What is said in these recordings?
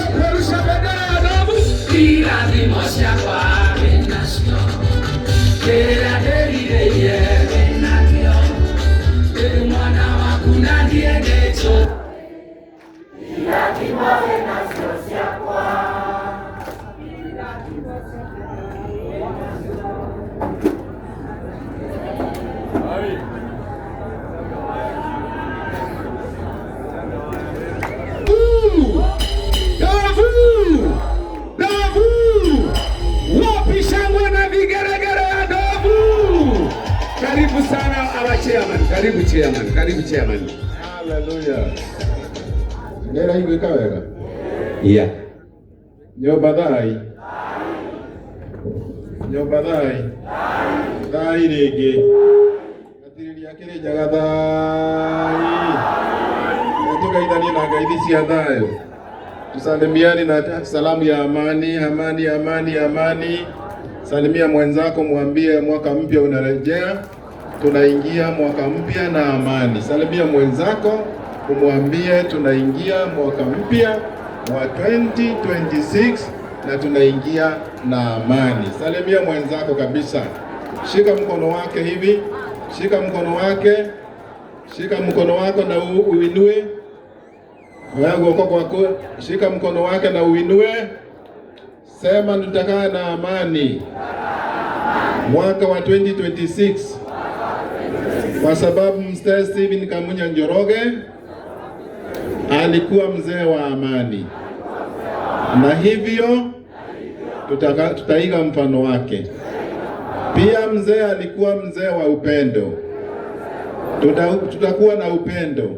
Peperusha bendera ya Adobu. Karibu sana our chairman. Karibu chairman. Karibu chairman. Hallelujah. Nera hiyo ikaweka. Yeah. Nyobadai. Dai rege. Katiri yakire jagadai. Tukaidani na gaidisi ya dayo. Tusalimiani na salamu ya amani, amani. Salimia mwenzako, mwambie mwaka mpya unarejea. Tunaingia mwaka mpya na amani. Salimia mwenzako, umwambie tunaingia mwaka mpya wa 2026 na tunaingia na amani. Salimia mwenzako kabisa. Shika mkono wake hivi. Shika mkono wako na uinue. Wewe kwako, shika mkono wake na uinue. Sema tutakaa na amani mwaka wa 2026 kwa sababu Mzee Stephen Kamunya Njoroge alikuwa mzee wa amani, na hivyo tutaiga mfano wake. Pia mzee alikuwa mzee wa upendo. Tutakuwa na upendo.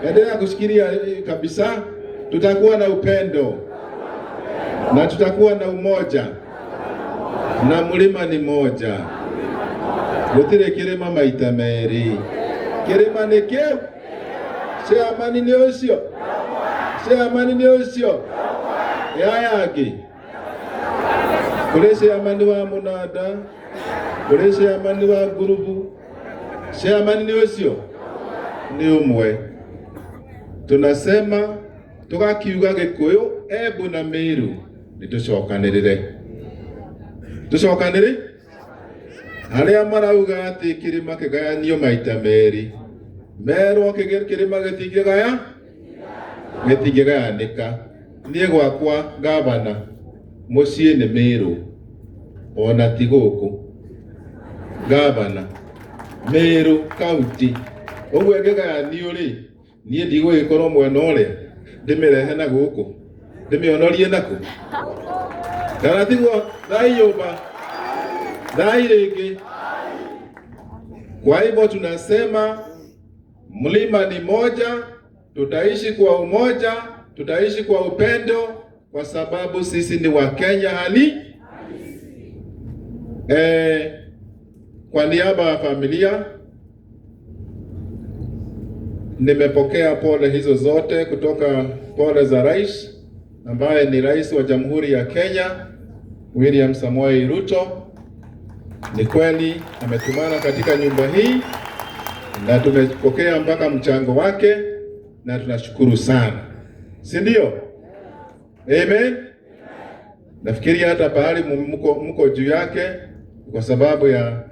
Endelea kushikilia kabisa. Tutakuwa na upendo na tutakuwa na umoja, na mlima ni moja. Gutire kirima maita meri. Kirima ni kiu. Amani ni ucio. Yayagi. Kule amani wa munada. Kule amani wa gurubu. Amani ni ucio. Ni umwe. Tunasema tugakiuga Gikuyu, Embu na Meru nitucokanirire. Haria marauga ati kirima kigayanio maita meri. Meru kirima gitingigayanika. Nie gwakwa gavana mucii ni Meru, ona ti guku. Gavana Meru County. Ogwe ngigayanio ri, nie ndigwikorwo mwena uria ndimirehe na guku, ndimionorie naku. Taratigwo thayuba thairiki. Kwa hivyo tunasema mlima ni moja, tutaishi kwa umoja, tutaishi kwa upendo, kwa sababu sisi ni Wakenya halisi. Kwa niaba ya familia nimepokea pole hizo zote kutoka pole za rais ambaye ni rais wa Jamhuri ya Kenya William Samoei Ruto. Ni kweli ametumana katika nyumba hii na tumepokea mpaka mchango wake na tunashukuru sana. Si ndio? Amen. Nafikiri hata pahali mko juu yake kwa sababu ya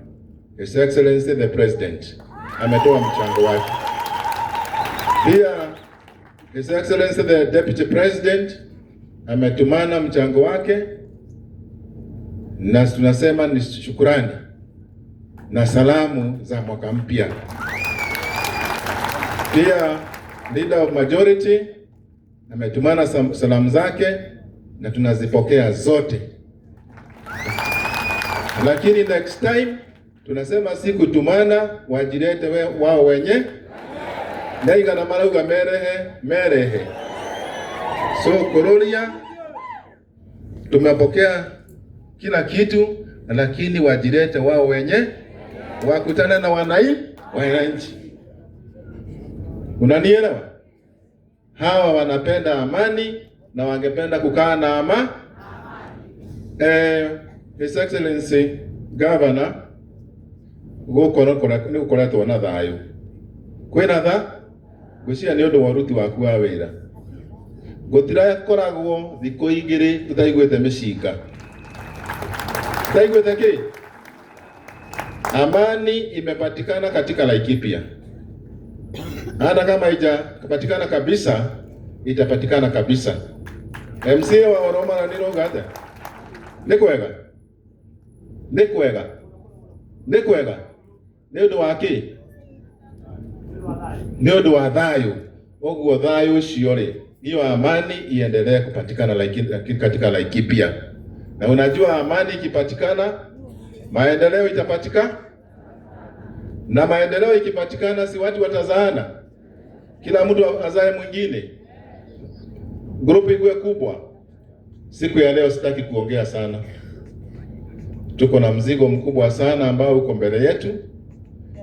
His Excellency the President ametoa mchango wake. Pia His Excellency the Deputy President ametumana mchango wake, na tunasema ni shukrani na salamu za mwaka mpya. Pia Leader of Majority ametumana salamu zake na tunazipokea zote. Lakini next time tunasema si kutumana, wajilete wao wenye ndaiga na marauga merehe. So Kororia tumepokea kila kitu, lakini wajilete wao wenye wakutana na wananchi. Unanielewa? Hawa wanapenda amani na wangependa kukaa na amani. His Excellency Governor gukoretwo na thayo kwina tha gucia ni undu wa ruti waku wa wira gutira koragwo thiko igiri tutaiguite mishinga. Tutaiguite ki? Amani imepatikana katika Laikipia. Hata kama haijapatikana kabisa, itapatikana kabisa. MC wa Oroma na nino gata. Nikwega. Nikwega. Nikwega. Nĩũndũ wa kĩ? Nĩũndũ wa thayũ. Ũguo thayũ ũcio rĩ, hiyo amani iendelee kupatikana katika Laikipia. Na unajua amani ikipatikana, maendeleo itapatikana. Na maendeleo ikipatikana, si watu watazaana. Kila mtu azae mwingine. Grupu iwe kubwa. Siku ya leo sitaki kuongea sana. Tuko na mzigo mkubwa sana ambao uko mbele yetu.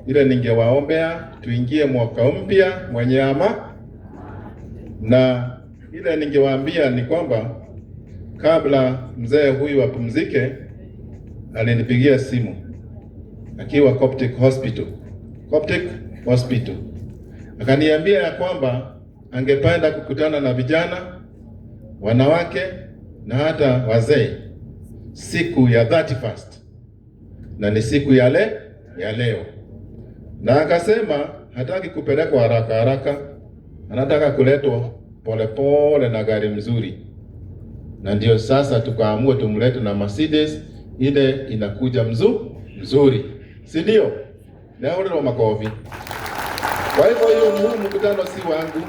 Ile ningewaombea tuingie mwaka mpya mwenye ama, na ile ningewaambia ni kwamba kabla mzee huyu apumzike, alinipigia simu akiwa Coptic Hospital. Akaniambia ya kwamba angependa kukutana na vijana, wanawake na hata wazee siku ya 31st, na ni siku ya leo. Na akasema hataki kupelekwa haraka, anataka kuletwa polepole na gari mzuri. Na ndio sasa tukaamua tumlete na Mercedes ile inakuja mzuri. Si ndio? Na ule makofi. Kwa hivyo hiyo mkutano si wangu.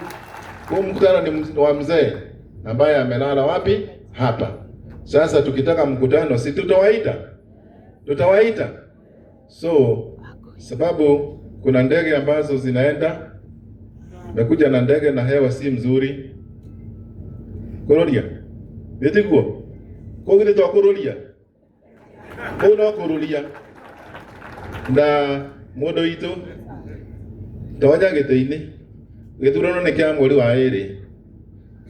Huu mkutano ni wa mzee ambaye amelala wapi? Hapa. Sasa tukitaka mkutano si tutawaita. So sababu kuna ndege ambazo zinaenda, mekuja na ndege na hewa si mzuri. Kurudia. Betiguo. Kogile to kurudia. Kuna kurudia. Na modo ito tawaja gete-ini. Githurano ni kia mweri wa iri.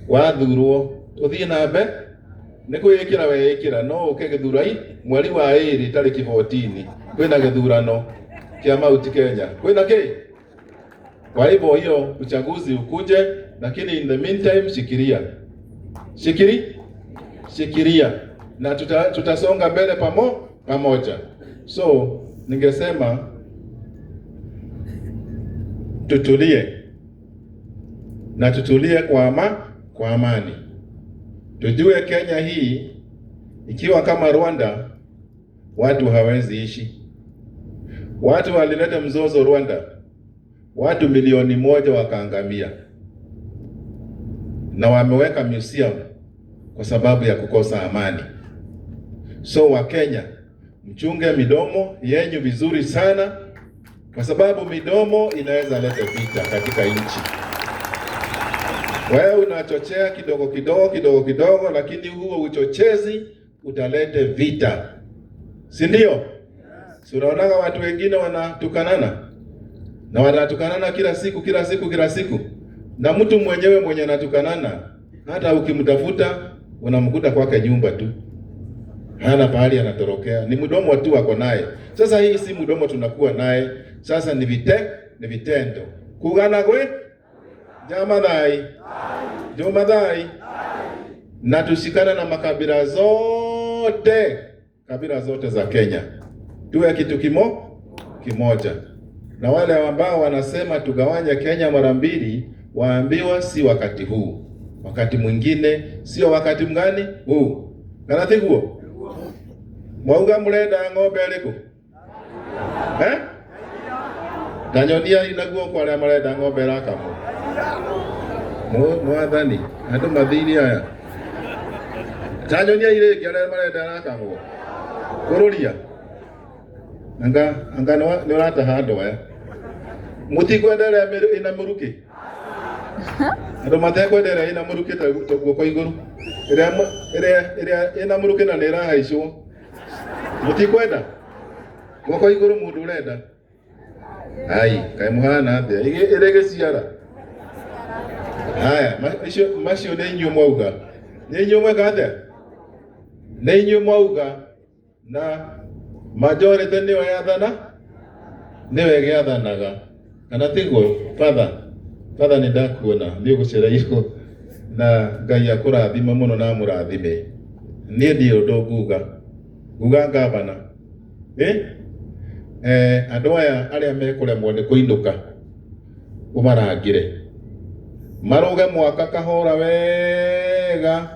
Wathurwo uthie na mbe ni kwikira wekira no uke githurai mweri wa iri tariki 14 kwina githurano kia Mount Kenya. Kwina ki? Kwa hivyo hiyo uchaguzi ukuje, lakini in the meantime shikiria na tutasonga mbele pamoja. So ningesema tutulie kwa amani. Tujue Kenya hii ikiwa kama Rwanda, watu hawezi ishi. Watu walileta mzozo Rwanda, watu milioni 1 wakaangamia, na wameweka museum kwa sababu ya kukosa amani. So wa Kenya, mchunge midomo yenyu vizuri sana, kwa sababu midomo inaweza leta vita katika nchi. Wewe unachochea kidogo, lakini huo uchochezi utalete vita. Si ndio? Si unaona watu wengine wanatukanana? Na wanatukanana kila siku. Na mtu mwenye anatukanana, hata ukimtafuta unamkuta kwake nyumba tu. Hana pahali anatorokea. Ni mdomo tu wako naye. Sasa hii si mdomo tunakuwa naye. Sasa ni vitendo. Kugana kwe? Jomadhai. Na tushikana na makabila zote. Kabila zote za Kenya. Tuwe kitu kimoja. Na wale ambao wanasema tugawanye Kenya mara mbili, waambiwa si wakati huu. Wakati mwingine, sio wakati mgani huu. Kanati huo? Mwauga murenda ng'ombe aliko? Tanyonia inaguo kwa wale murenda ng'ombe rakamo. Mwathani, andu mathiri aya. Tanyonia ile kia wale murenda rakamo. Kururia. Anga ni urata hando aya. Muti kwendera ina muruki. Ando matekwendera ina muruki ta guoko iguru. Ira ina muruki na nira haicwo. Muti kwenda. Guoko iguru mundu urenda. Ai, kai muhana atia. Irege ciara. Haya, macio ni inyu mwauga. Ni inyu mwega atia. Ni inyu mwauga na majority ni yathanaga kana tiguo father ni ndakuona ni gucera iko na Ngai akurathime muno na murathime nie ndi undu nguga gavana andu aya aria mekuremwo ni kuinuka umarangire maruge mwaka kahora wega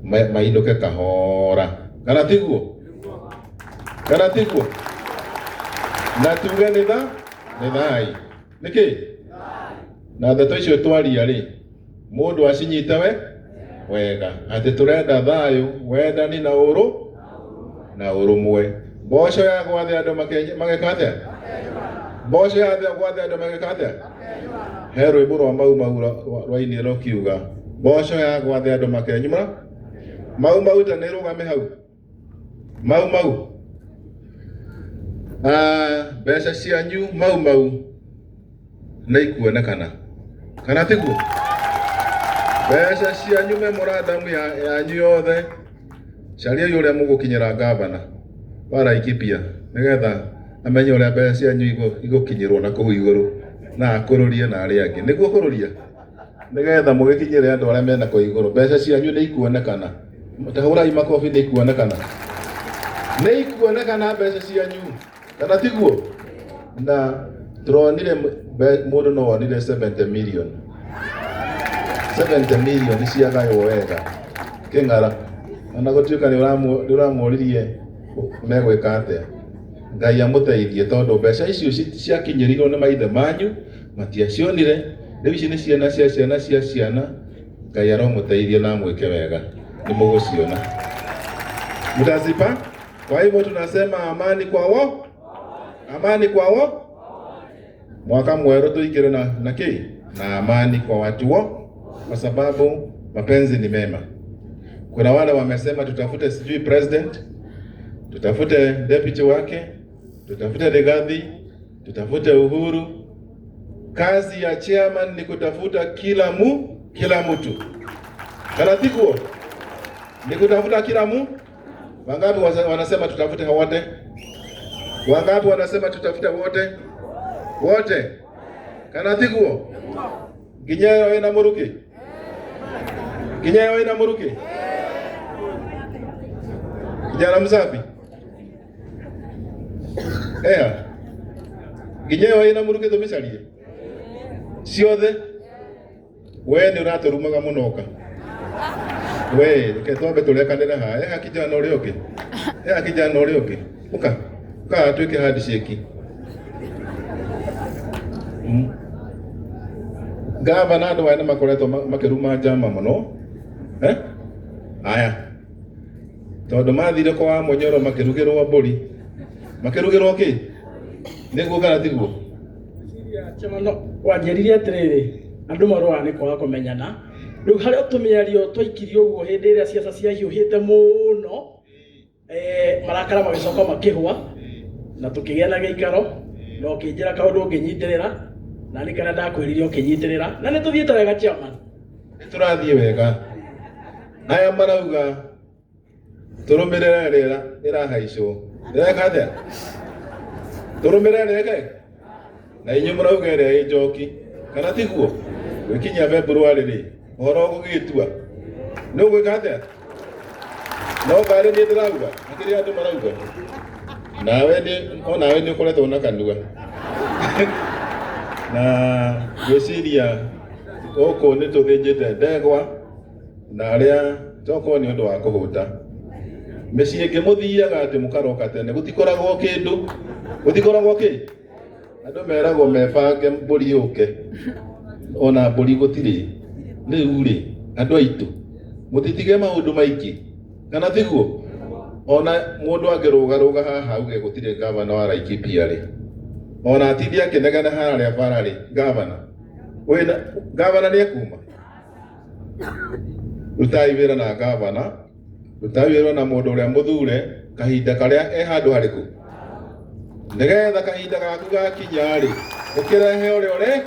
mainuke kahora kana tiguo na tuge ni thai niki na ndeto icio twaria ri mundu acinyite wega ati turenda thayu wendani na urumwe mboco ya gwathe andu magekate mboco ya gwathe andu magekate he rwimbo rwa rwa ini rokiuga mboco ya gwathe andu makenyumra mau ta nirugame hau mau mbeca cianyu mau na ikuonekana kana tiguo mbeca cianyu memorandum yanyu yothe caria uria mugukinyira gavana wa Laikipia nigetha amenye uria mbeca cianyu igukinyirwo na kuu iguru na akururie na aria angi niguo kururia nigetha mugikinyire andu aria mena kuu iguru mbeca cianyu ni ikuonekana mutahurai makofi ni ikuonekana mbeca cianyu kana tiguo na turonire mundu no wonire 70 million ciagayo wega king'ara ona gutuika ni uramuririe megwika atia Ngai amuteithie tondu mbeca icio ciakinyirirwo ni maithe manyu matiacionire riu ici ni ciana cia ciana Ngai aromuteithie na mwike wega ni muguciona mutazipa. Kwa hivyo tunasema amani kwao mwaka mweru tuikire na kii na amani kwa watu kwa sababu mapenzi ni mema. Kuna wale wamesema tutafute sijui president, tutafute deputy wake, tutafute Rigathi, tutafute Uhuru. Kazi ya chairman ni kutafuta kila mtu. Karatikuo ni kutafuta kila mtu. Wangapi wanasema tutafute wote? Wangapi wanasema tutafute wote? Karatikuo Kinyayo ina muruki. Kijana msafi. Kinyayo ina muruki tumicarie. Ciothe. We ni uraturumaga munoka. We ketwambe tulekanira ha. Kijana uri oke. Uka tuike handshake. Gavana andu aya makoretwo makiruma njama muno aya tondu mathire kwa Munyoro makirugirwo mburi makirugirwo ki niguo kana tiguo chamano wanjeririe atiriri andu marwa ni kwa kumenyana riu hari utumiario twaikirio uguo hindi iria ciaca ciahiuhite muno marakara magicoka makihwa na tukigia na giikaro no kinjira kaundu nginyitirira na ni kana ndakwiririo kinyitirira na ni tuthiete wega chairman turathie wega aya marauga turumirira rira irahaicwo ndeka atia turumirira reke na inyu murauga ria njoki kana tiguo gwikinya February ri horo gugitua no gwika atia no bari ni ndirauga akiri andu marauga nawe ni ukoretwo na kanua na gwiciria goko ni tuthinjite ndegwa na aria toko ni undu wa kuhuta mecii ingi muthiaga ati mukaroka tene gutikoragwo ki andu meragwo mebange mburi yuke ona mburi gutiri riu ri andu aitu mutitige maundu maingi kana tiguo ona mundu angirugaruga haha uge gutire gavana wa Laikipia ri ona atithia kinegana haria bara ri gavana ni akuma rutai wira na gavana rutai wira na mundu uria muthure kahinda karia handu hariku nigetha kahinda gaku gakinya ri ukirehe uria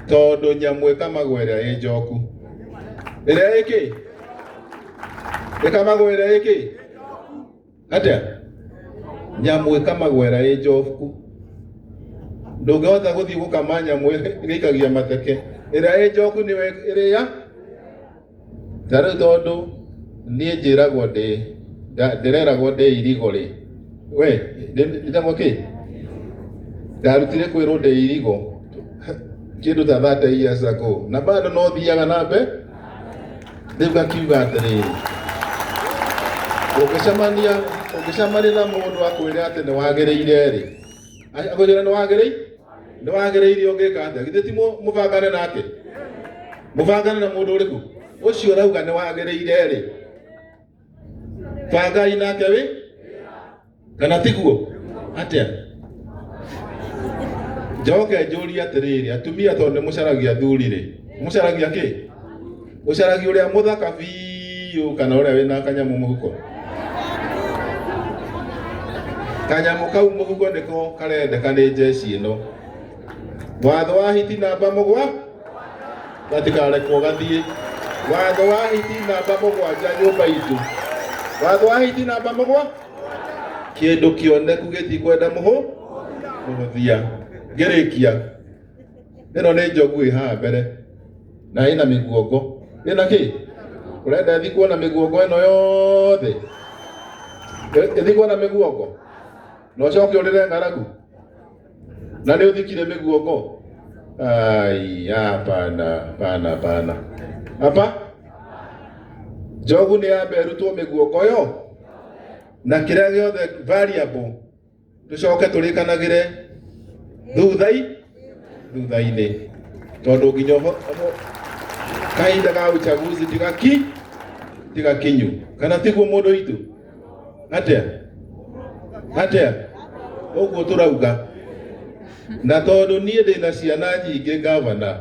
tondu nyamu ikamagwira njoku iria iki ikamagwira iki atia nyamu ikamagwira njoku ndungihota guthii gukama nyamu ikagia mateke ĩrĩa ĩ njoku nĩwe ĩrĩa ta rĩu tondũ niĩ njĩragwo ndĩreragwo ndĩ irigo rĩ we ndĩragwo kĩ ndarutire kwĩrwo ndĩ irigo kĩndũ ta 30 years ago na bado no thiaga na mbere rĩu ngakiuga atĩrĩrĩ ũngĩcemania na mũndũ akwĩre atĩ nĩ wagĩrĩire rĩ akwĩre nĩ wagĩrĩire ũngĩka atĩa githĩ ti mũbangane nake mũbangane na mũndũ ũrĩkũ ũcio ũrauga nĩ wagĩrĩire rĩ bangai nake wĩ kana tiguo atĩa njoke njũrie atĩrĩrĩ atumia tondũ nĩ mũcaragia athuri rĩ mũcaragia kĩ mũcaragia ũrĩa mũthaka biũ kana ũrĩa wĩna kanyamũ mũhuko kanyamũ kau mũhuko nĩko karendeka nĩ njeci ĩno watho wa hiti namba 7 gatikarekwo gathiĩ watho wa hiti namba 7 nyũmba itũ watho wa hiti namba 7 kĩndũ kĩoneku gĩtikwenda mũhũthia ngĩrĩkia ĩno nĩ njogu ĩ haha mbere na ĩna mĩguongo ĩna kĩ ũrenda ĩthi kuona mĩguongo ĩno yothe ĩthi kuona mĩguongo na ũcoke ũrĩre ng'aragu na nĩ ũthikire mĩguongo ai hapana hapa njogu nĩ yamba ĩrutwo mĩguongo yo na kĩrĩa gĩothe variable tũcoke tũrĩkanagĩre thutha-inĩ tondũ nginya kahinda ga uchaguzi tigakinyu kana tiguo mũndũ witũ atĩa ũguo tũrauga na tondũ niĩ ndĩna ciana nyingĩ gavana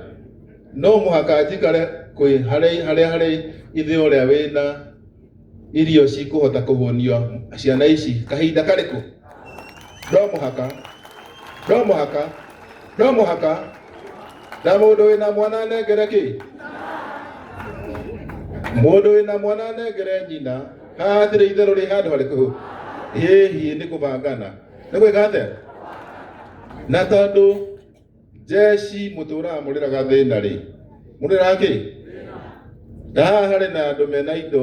no mũhaka njikare harĩa ithe ũrĩa wĩna irio cikũhota kũhũnio ciana ici kahinda karĩkũ no mũhaka na mũndũ wĩna mwana nengere kĩ mũndũ wĩna mwana nengere nyina haha hatirĩ itherũ rĩ handũ harĩkũ hihi nĩ kũbangana nĩ gwĩka atĩa na tondũ jeshi mũtũraga mũrĩraga thĩna rĩ mũrĩraga kĩ haha harĩ na andũ mena indo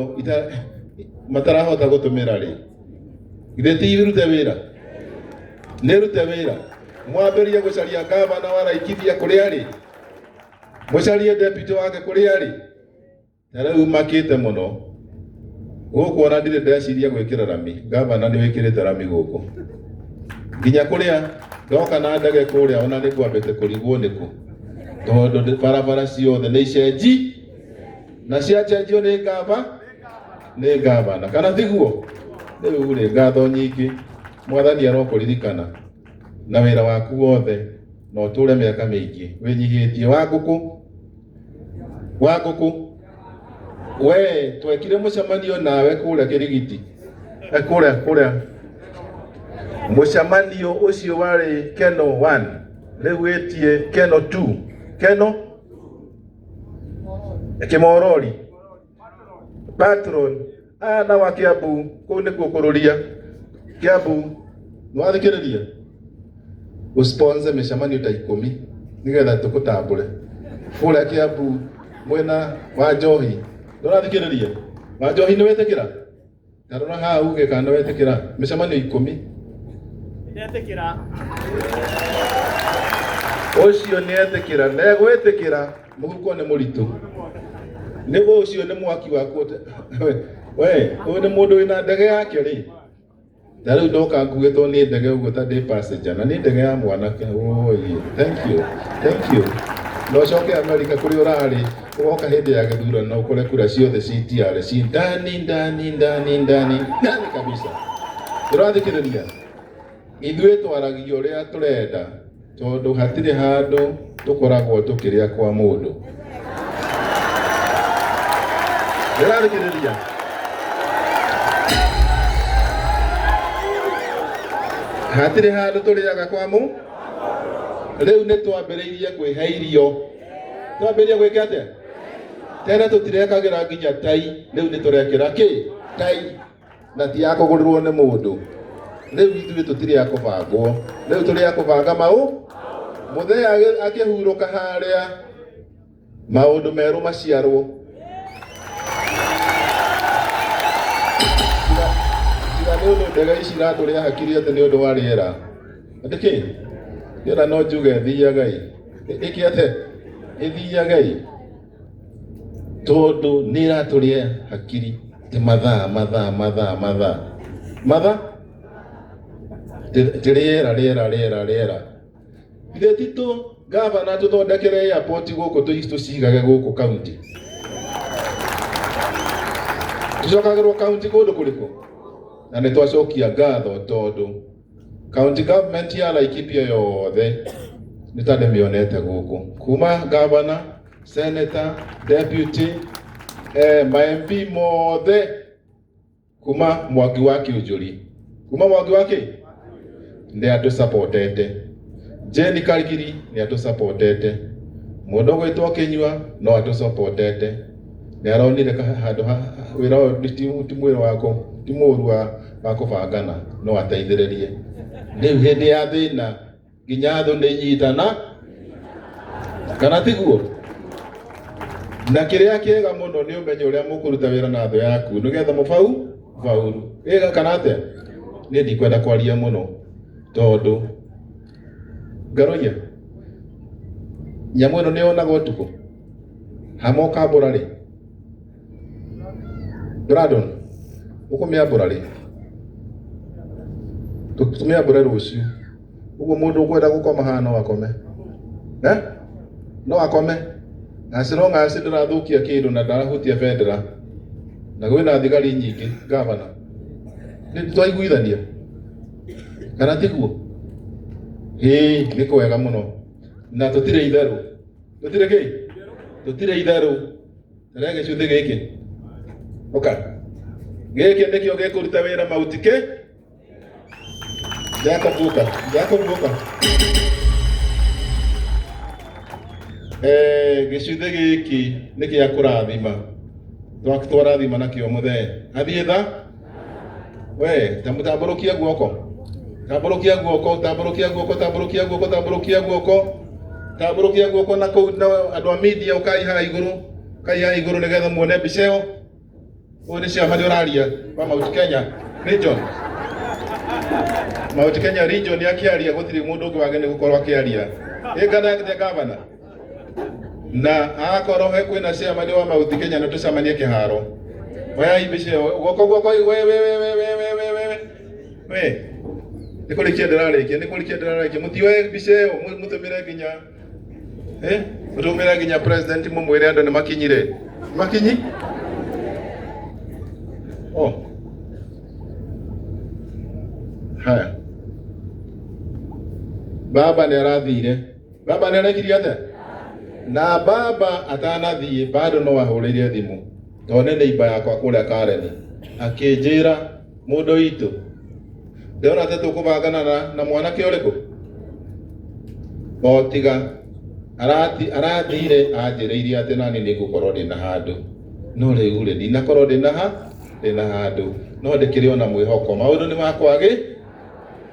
matarahota gũtũmĩra rĩ githĩ ti irute wĩra nĩ rute wĩra mwambĩrie gũcaria gavana wa Laikipia kũrĩa rĩ mũcarie deputy wake kũrĩa rĩ na rĩu makĩte mũno gũkũ ona ndirĩ ndeciria gwĩkĩra rami gavana nĩ wĩkĩrĩte rami gũkũ nginya kũrĩa ndoka na ndege kũrĩa ona nĩ kwambĩte kũrigwo nĩkũ tondũ barabara ciothe nĩ icenji na ciacenjio nĩ gavana kana tiguo rĩu rĩ ngatho nyingĩ mwathani arokũririkana na wĩra waku wothe no tũre mĩaka mĩingĩ wĩnyihĩtie wa ngũkũ we twekire mũcemanio nawe kũrĩa Kĩrigiti kũrĩa mũcemanio ũcio warĩ Keno 1 rĩu wĩtie Keno 2 Keno Kĩmorori patron na wa Kiambu kũu nĩkuo kũrũria Kiambu nĩwathikĩrĩria ũsponsor mĩcemanio ta 10 nĩgetha tũkũtambũre kũrĩa Kiambu mwena wa Njohi ndũrathikĩrĩria wa Njohi nĩ wetĩkĩra tarora haha uge kana wetĩkĩra mĩcemanio 10 ndetĩkĩra ũcio nĩ etĩkĩra na gwĩtĩkĩra mũhuko nĩ mũritũ nĩguo ũcio nĩ mwaki waku we ũyũ nĩ mũndũ wĩna ndege yake rĩ na rĩu ndoka nguĩtwo nĩ ndege ũguo ta ndĩ passenger na nĩ ndege ya mwanake thank you no coke America kũrĩ ũrarĩ ũgoka hĩndĩ ya gĩthurano na ũkore kura ciothe CTR ci ndani kabisa tũrathikĩrĩria ithuĩ twaragia ũrĩa tũrenda tondũ hatirĩ handũ tũkoragwo tũkĩrĩa kwa mũndũ tũrathikĩrĩria hatirĩ handũ tũrĩaga kwa mũndũ rĩu nĩ twambĩrĩirie kwĩhe irio twambĩrĩirie gwĩka atĩa tene tũtirekagĩra nginya tai rĩu nĩ tũrekĩra kĩ tai na ti ya kũgũrĩrwo nĩ mũndũ rĩu ithuĩ tũtirĩ ya kũbangwo rĩu tũrĩ ya kũbanga mũthee akĩhurũka harĩa maundu meru maciarwo tiga nĩ ũndũ ndege ici iratũrĩa hakiri atĩ nĩ ũndũ wa rĩera andĩkĩ rĩera no njuge thiaga ĩkĩ atĩ ĩthiaga tondũ nĩ iratũrĩa hakiri mathaa rĩera ithe titũ gavana tũthondekere airport gũkũ tũcigage gũkũ county tũcokagĩrwo county kũndũ kũrĩkũ na nĩ twacokia ngatho tondũ county government ya Laikipia yothe nĩ ta ndĩmĩonete gũkũ kuma gavana senator deputy ma MP mothe kuma Mwangi wa Kĩũnjũri nĩ andũ supportete Jane Karigiri nĩ andũ supportete mũndũ gwĩtwo Kĩnyua no andũ supportete nĩ aronire handũ wĩra ũyũ ti mwĩra wako ti mũru wa kũbangana no ateithĩrĩrie rĩu hĩndĩ ya thĩna nginya thũ nĩ inyitana kana tiguo na kĩrĩa kĩega mũno nĩ ũmenye ũrĩa mũkũruta wĩra na thũ yaku nĩgetha mũfaulu kana atĩa nĩ ndikwenda kwaria mũno tondũ ngaroia nyamũ ĩno nĩ yonaga ũtukũ hamoka mbũra rĩ Brandon ũkũmĩambũra rĩ tũmĩambũre rũciũ ũguo mũndũ ũkwenda gũkoma haha no akome no akome as long as ndĩrathũkia kĩndũ na ndarahutia bendera na gwĩna thigari nyingĩ gavana nĩ twaiguithania kana tiguo nĩ kwega mũno na tũtirĩ itherũ tũtirĩ itherũ na gĩcunjĩ gĩkĩ gĩkĩ nĩkĩo gĩkũruta wĩra mautikĩ Jacob Boka gĩcunjĩ gĩkĩ nĩ gĩa kũrathima twarathima nakĩo mũthee athiĩ tha we tambũrũkia guoko na kũu andũ a media ũkai haha igũrũ nĩgetha muone mbica ĩyo ũyũ nĩ ciama nĩ ũraria wa Mount Kenya region akĩaria gũtirĩ mũndũ ũngĩ wagĩrĩirwo nĩ gũkorwo akĩaria ĩngana atĩa gavana na agakorwo kwĩna ciama nĩ wa Mount Kenya na tũcamanie kĩharo oya mbica ĩyo guoko we nĩ kũrĩkia ndĩrarĩkia mũtioe mbica ĩyo mũtũmĩre nginya president mũmwĩre andũ nĩ makinyire haya baba nĩ arathire baba nĩ arekirie atĩa na baba atanathiĩ bado no ahũrĩire thimũ tondũ nĩ neighbor yakwa kũrĩa Karen akĩnjĩra mũndũ witũ ndĩrona ta tũkũbangana na mwanake ũrĩkũ tiga arathire anjĩrĩirie atĩ nani nĩ ngũkorwo ndĩ na handũ no rĩu rĩ ndinakorwo ndĩ na handũ no ndĩkĩrĩ ona mwĩhoko maũndũ nĩ makwagĩ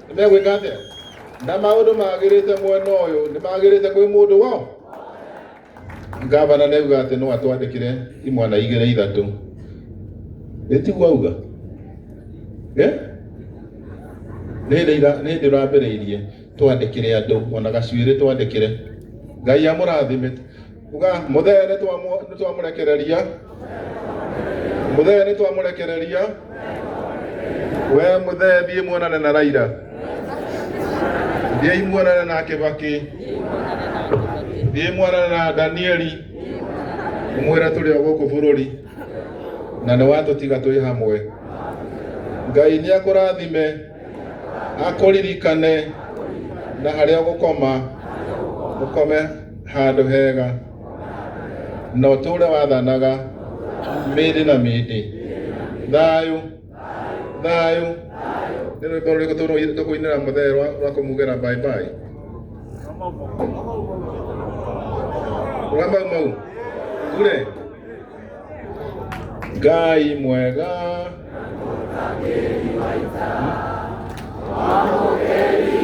nĩmegwĩka atĩa na maũndũ magĩrĩte mwena ũyũ nĩ magĩrĩte kwĩ mũndũ wao gavana nĩauga atĩ no atwandĩkĩre imwana 2-3 ĩtiguo auga nĩ ndĩrambĩrĩirie twandĩkĩre andũ ona gacuĩrĩ twandĩkĩre Ngai amũrathime uga mũthee nĩ twamũrekereria we mũthee thiĩ muonane na Raila thiĩ muonane na Kibaki thiĩ muonane na Danieli umwĩra tũrĩ o gũkũ bũrũri na nĩ watũtiga twĩ hamwe Ngai nĩ akũrathime akũririkane na harĩa gũkoma ũkome handũ hega na ũtũũre wathanaga mĩndĩ na mĩndĩ thayũ nĩ rwĩmbo rũrĩkũ tũkũinĩra mũthee rwa kũmugĩra bye bye mau kure Ngai mwega Amogeri,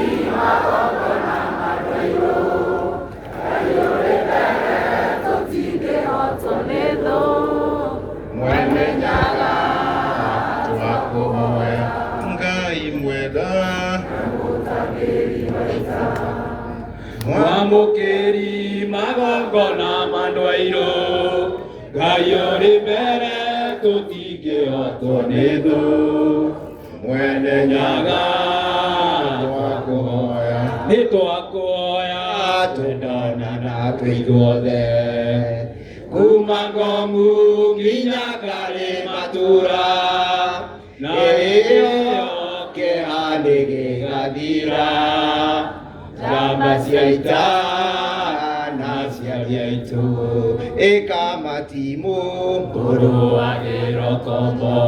Mukiri magongona mandwairu Gayori mbere tutingĩhotwo nĩ thũ Mwene Nyaga twakuhoya nĩ twakuhoya twendana na tũithuothe kuma Ngong'u nginya Karĩ Matura na ĩyo kĩeha nĩ gĩgathira Njamba cia ita na aciari aitũ ĩkamatimũ tũrũagĩrwo kombo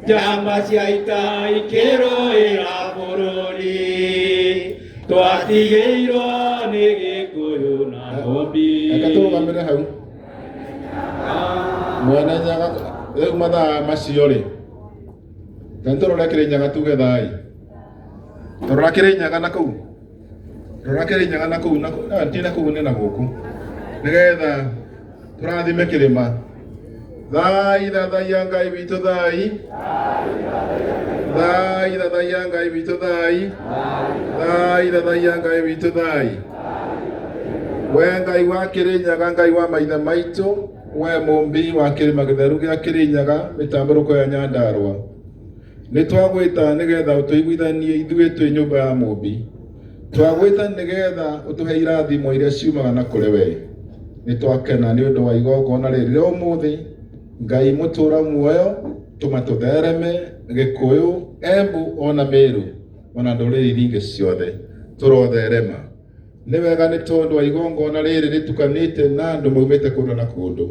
Njamba cia ita ikĩrũĩra bũrũri twatigĩirwo nĩ Gĩkũyũ na Thũmbĩ. Reke tũrũgamĩre hau. Mwene Nyaga rĩu mathaa macio rĩ tũrore Kĩrĩnyaga tuge thayũ. Tũrora Kĩrĩnyaga na kũu. Tũrora Kĩrĩnyaga na kũu ti na kũu nĩ na gũkũ. Nĩgetha tũrathime kĩrĩma. Thai thathaia Ngai witũ thai. Thai thathaia Ngai witũ thai. Thai thathaia Ngai witũ thai. We Ngai wa Kĩrĩnyaga Ngai wa maithe maitũ we mũmbi wa kĩrĩma gĩtheru gĩa Kĩrĩnyaga mĩtambũrũko ya Nyandarũa. Nĩ twagwĩta nĩgetha ũtũiguithanie ithuĩ twĩ nyũmba ya mũmbi. Twagwĩta nĩgetha ũtũhe irathimo iria ciumaga na kũrĩ we. Nĩ twakena nĩ ũndũ wa igongona rĩrĩ rĩa ũmũthĩ. Ngai mũtũra muoyo tũma tũthereme Gĩkũyũ, Embu ona Meru ona ndũrĩrĩ iria ingĩ ciothe tũrotherema. Nĩ wega nĩ tondũ wa igongona rĩrĩ rĩtukanĩte na andũ maumĩte kũndũ na kũndũ.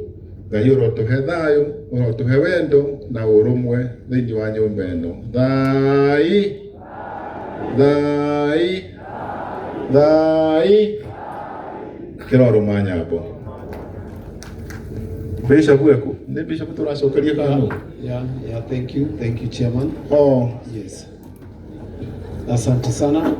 Ngai ũrotũhe thayũ, ũrotũhe wendo na ũrũmwe thĩinĩ wa nyũmba ĩno. Thai, thai, thai. Kĩrorũma nyambo. Bishop weku, ni Bishop turacokeria kanu. Yeah, thank you Chairman. Oh, yes. Asante sana.